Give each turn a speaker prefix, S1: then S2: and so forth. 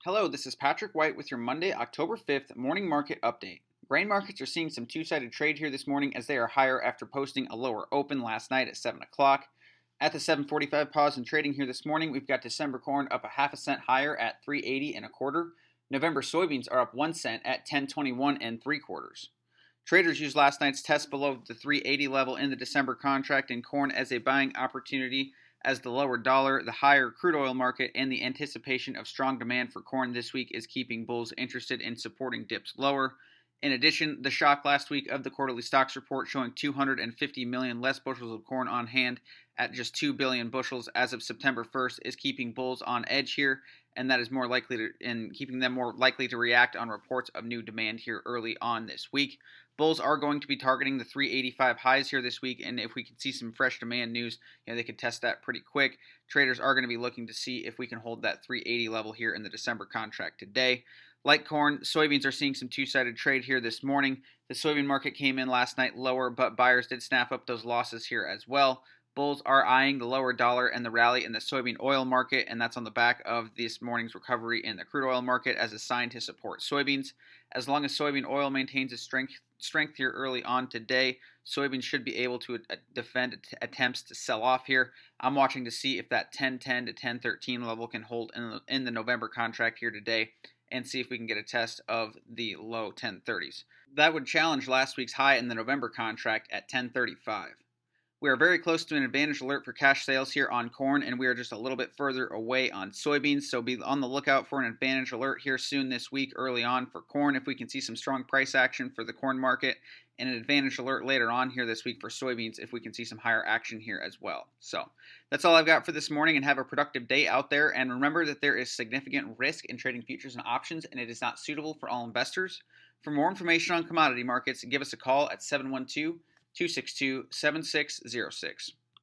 S1: Hello, this is Patrick White with your Monday, October 5th morning market update. Grain markets are seeing some two-sided trade here this morning as they are higher after posting a lower open last night at 7 o'clock. At the 7:45 pause in trading here this morning, we've got December corn up a half a cent higher at 3.80 and a quarter. November soybeans are up 1 cent at 10.21 and three quarters. Traders used last night's test below the 380 level in the December contract in corn as a buying opportunity as the lower dollar, the higher crude oil market, and the anticipation of strong demand for corn this week is keeping bulls interested in supporting dips lower. In addition, the shock last week of the quarterly stocks report showing 250 million less bushels of corn on hand at just 2 billion bushels as of September 1st is keeping bulls on edge here, and that is more likely to and keeping them more likely to react on reports of new demand here early on this week. Bulls are going to be targeting the 385 highs here this week, and if we can see some fresh demand news, they could test that pretty quick. Traders are going to be looking to see if we can hold that 380 level here in the December contract today. Like corn, soybeans are seeing some two-sided trade here this morning. The soybean market came in last night lower, but buyers did snap up those losses here as well. Bulls are eyeing the lower dollar and the rally in the soybean oil market, and that's on the back of this morning's recovery in the crude oil market as a sign to support soybeans. As long as soybean oil maintains its strength here early on today, soybeans should be able to defend attempts to sell off here. I'm watching to see if that 10.10 to 10.13 level can hold in the November contract here today and see if we can get a test of the low 10.30s. That would challenge last week's high in the November contract at 10.35. We are very close to an advantage alert for cash sales here on corn, and we are just a little bit further away on soybeans, so be on the lookout for an advantage alert here soon this week early on for corn if we can see some strong price action for the corn market, and an advantage alert later on here this week for soybeans if we can see some higher action here as well. So that's all I've got for this morning, and have a productive day out there, and remember that there is significant risk in trading futures and options, and it is not suitable for all investors. For more information on commodity markets, give us a call at 712-262-7606.